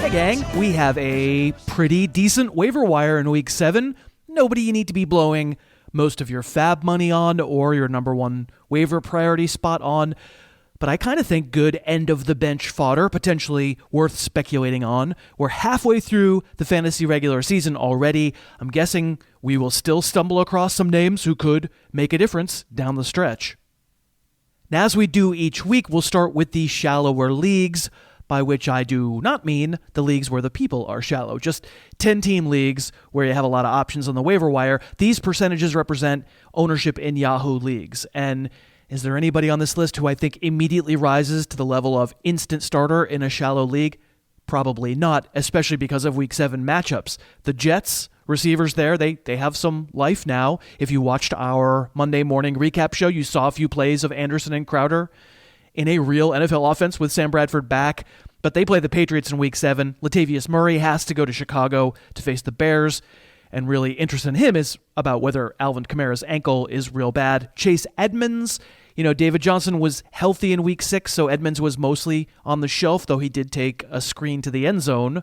Hey gang, we have a pretty decent waiver wire in Week 7. Nobody you need to be blowing most of your fab money on or your number one waiver priority spot on. But I kind of think good end-of-the-bench fodder, potentially worth speculating on. We're halfway through the fantasy regular season already. I'm guessing we will still stumble across some names who could make a difference down the stretch. Now, as we do each week, we'll start with the shallower leagues, by which I do not mean the leagues where the people are shallow, just 10-team leagues where you have a lot of options on the waiver wire. These percentages represent ownership in Yahoo leagues. And is there anybody on this list who I think immediately rises to the level of instant starter in a shallow league? Probably not, especially because of Week 7 matchups. The Jets, receivers there, they have some life now. If you watched our Monday morning recap show, you saw a few plays of Anderson and Crowder in a real NFL offense with Sam Bradford back, but they play the Patriots in Week 7. Latavius Murray has to go to Chicago to face the Bears, and really interest in him is about whether Alvin Kamara's ankle is real bad. Chase Edmunds, David Johnson was healthy in Week 6, so Edmunds was mostly on the shelf, though he did take a screen to the end zone.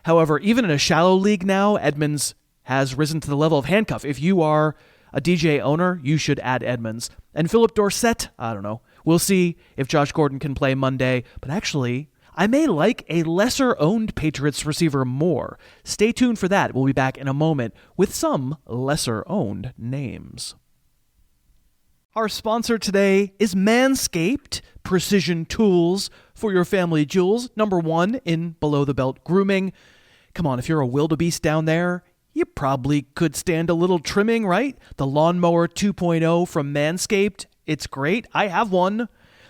However, even in a shallow league now, Edmunds has risen to the level of handcuff. If you are a DJ owner, you should add Edmunds. And Phillip Dorsett, I don't know. We'll see if Josh Gordon can play Monday, but actually, I may like a lesser-owned Patriots receiver more. Stay tuned for that. We'll be back in a moment with some lesser-owned names. Our sponsor today is Manscaped, precision tools for your family jewels. Number one in below-the-belt grooming. Come on, if you're a wildebeest down there, you probably could stand a little trimming, right? The Lawnmower 2.0 from Manscaped. It's great. I have one.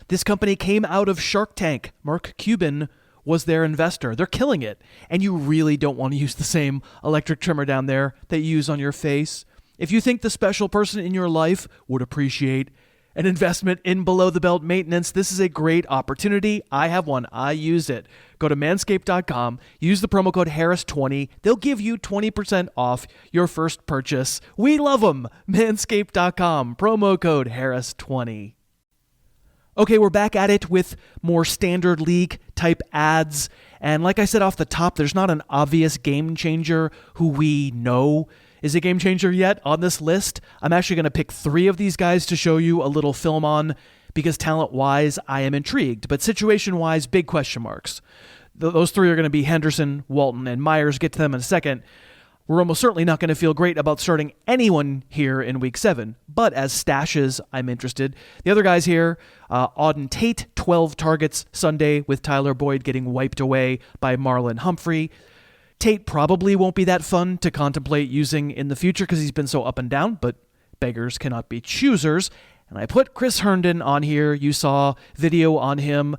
This company came out of Shark Tank. Mark Cuban was their investor. They're killing it. And you really don't want to use the same electric trimmer down there that you use on your face. If you think the special person in your life would appreciate an investment in below-the-belt maintenance, this is a great opportunity. I have one. I use it. Go to manscaped.com. Use the promo code Harris20. They'll give you 20% off your first purchase. We love them. Manscaped.com. Promo code Harris20. Okay, we're back at it with more standard league type ads. And like I said off the top, there's not an obvious game changer who we know is a game changer yet on this list. I'm actually going to pick 3 of these guys to show you a little film on because talent-wise, I am intrigued. But situation-wise, big question marks. Those 3 are going to be Henderson, Walton, and Myers. Get to them in a second. We're almost certainly not going to feel great about starting anyone here in Week 7, but as stashes, I'm interested. The other guys here, Auden Tate, 12 targets Sunday with Tyler Boyd getting wiped away by Marlon Humphrey. Tate probably won't be that fun to contemplate using in the future because he's been so up and down, but beggars cannot be choosers. And I put Chris Herndon on here. You saw video on him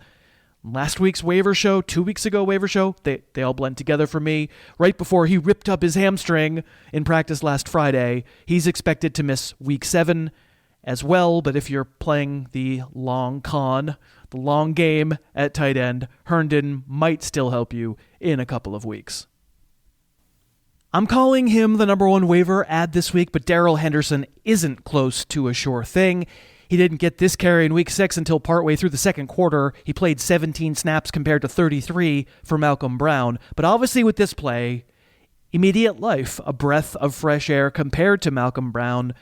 last week's waiver show, 2 weeks ago waiver show. They all blend together for me. Right before he ripped up his hamstring in practice last Friday, he's expected to miss Week 7 as well. But if you're playing the long game at tight end, Herndon might still help you in a couple of weeks. I'm calling him the number one waiver ad this week, but Darrell Henderson isn't close to a sure thing. He didn't get this carry in Week 6 until partway through the second quarter. He played 17 snaps compared to 33 for Malcolm Brown. But obviously with this play, immediate life, a breath of fresh air compared to Malcolm Brown.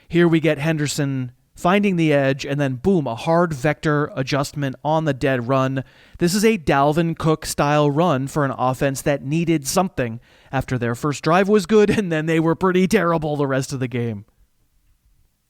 Here we get Henderson finding the edge, and then boom, a hard vector adjustment on the dead run. This is a Dalvin Cook-style run for an offense that needed something after their first drive was good, and then they were pretty terrible the rest of the game.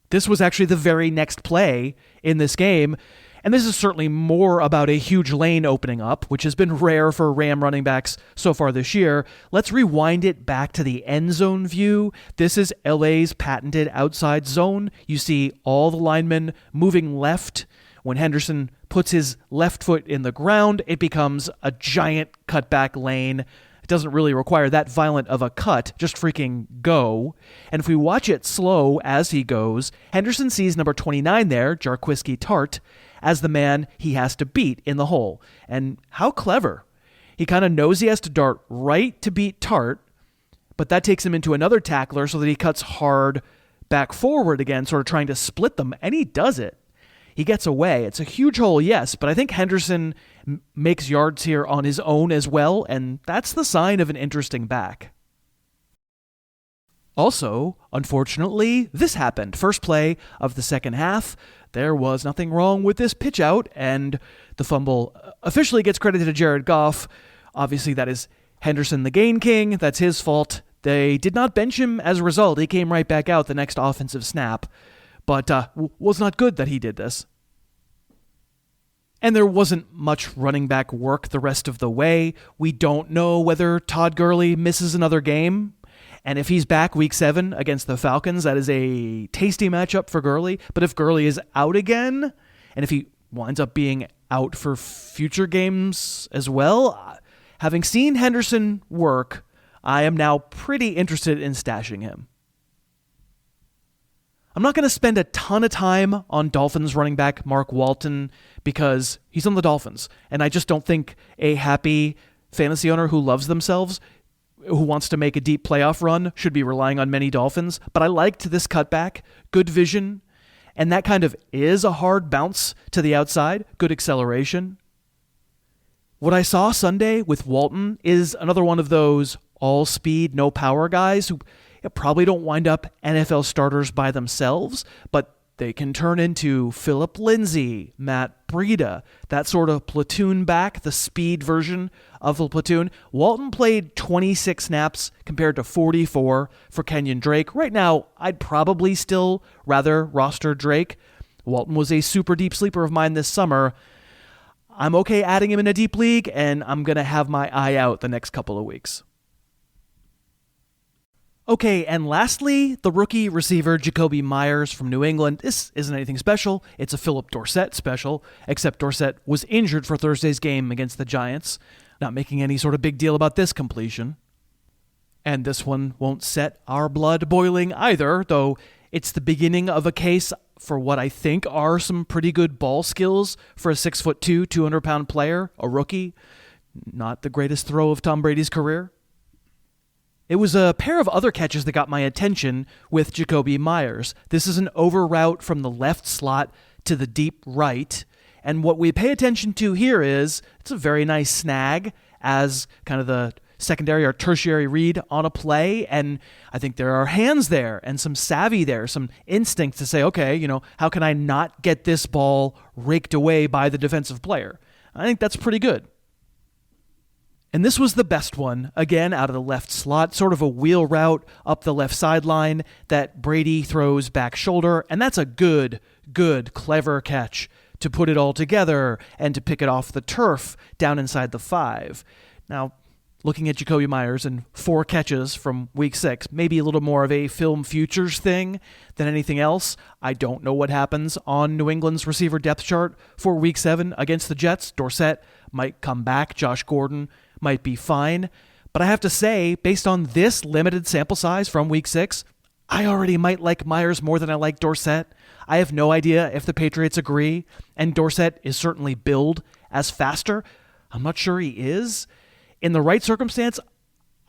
This was actually the very next play in this game, and this is certainly more about a huge lane opening up, which has been rare for Ram running backs so far this year. Let's rewind it back to the end zone view. This is LA's patented outside zone. You see all the linemen moving left. When Henderson puts his left foot in the ground, it becomes a giant cutback lane. It doesn't really require that violent of a cut, just freaking go. And if we watch it slow as he goes, Henderson sees number 29 there, Jarquiski Tart, as the man he has to beat in the hole. And how clever. He kind of knows he has to dart right to beat Tart, but that takes him into another tackler so that he cuts hard back forward again, sort of trying to split them, and he does it. He gets away. It's a huge hole, yes, but I think Henderson makes yards here on his own as well, and that's the sign of an interesting back. Also, unfortunately, this happened. First play of the second half, there was nothing wrong with this pitch out, and the fumble officially gets credited to Jared Goff. Obviously, that is Henderson the gain king. That's his fault. They did not bench him as a result. He came right back out the next offensive snap, but was not good that he did this. And there wasn't much running back work the rest of the way. We don't know whether Todd Gurley misses another game. And if he's back week 7 against the Falcons, that is a tasty matchup for Gurley. But if Gurley is out again, and if he winds up being out for future games as well, having seen Henderson work, I am now pretty interested in stashing him. I'm not going to spend a ton of time on Dolphins running back Marc Walton because he's on the Dolphins, and I just don't think a happy fantasy owner who loves themselves, who wants to make a deep playoff run, should be relying on many Dolphins. But I liked this cutback, good vision, and that kind of is a hard bounce to the outside, good acceleration. What I saw Sunday with Walton is another one of those all-speed, no-power guys who probably don't wind up NFL starters by themselves, but they can turn into Phillip Lindsay, Matt Breida, that sort of platoon back, the speed version of the platoon. Walton played 26 snaps compared to 44 for Kenyon Drake. Right now, I'd probably still rather roster Drake. Walton was a super deep sleeper of mine this summer. I'm okay adding him in a deep league, and I'm going to have my eye out the next couple of weeks. Okay, and lastly, the rookie receiver Jacoby Myers from New England. This isn't anything special. It's a Phillip Dorsett special, except Dorsett was injured for Thursday's game against the Giants. Not making any sort of big deal about this completion. And this one won't set our blood boiling either, though it's the beginning of a case for what I think are some pretty good ball skills for a 6'2", 200-pound player, a rookie. Not the greatest throw of Tom Brady's career. It was a pair of other catches that got my attention with Jacoby Myers. This is an over route from the left slot to the deep right. And what we pay attention to here is it's a very nice snag as kind of the secondary or tertiary read on a play. And I think there are hands there and some savvy there, some instinct to say, okay, how can I not get this ball raked away by the defensive player? I think that's pretty good. And this was the best one, again, out of the left slot, sort of a wheel route up the left sideline that Brady throws back shoulder. And that's a good, clever catch to put it all together and to pick it off the turf down inside the 5. Now, looking at Jacoby Myers and 4 catches from week 6, maybe a little more of a film futures thing than anything else. I don't know what happens on New England's receiver depth chart for week 7 against the Jets. Dorsett might come back. Josh Gordon might be fine. But I have to say, based on this limited sample size from week 6, I already might like Myers more than I like Dorsett. I have no idea if the Patriots agree, and Dorsett is certainly billed as faster. I'm not sure he is. In the right circumstance,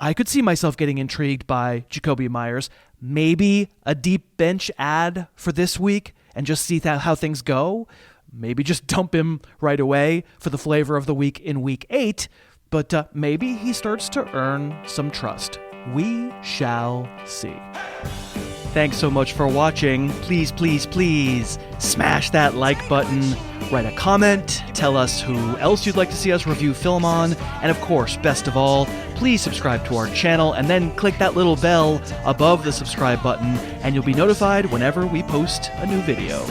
I could see myself getting intrigued by Jacoby Myers. Maybe a deep bench ad for this week and just see how things go. Maybe just dump him right away for the flavor of the week in week 8. But maybe he starts to earn some trust. We shall see. Thanks so much for watching. Please smash that like button. Write a comment. Tell us who else you'd like to see us review film on. And of course, best of all, please subscribe to our channel and then click that little bell above the subscribe button and you'll be notified whenever we post a new video.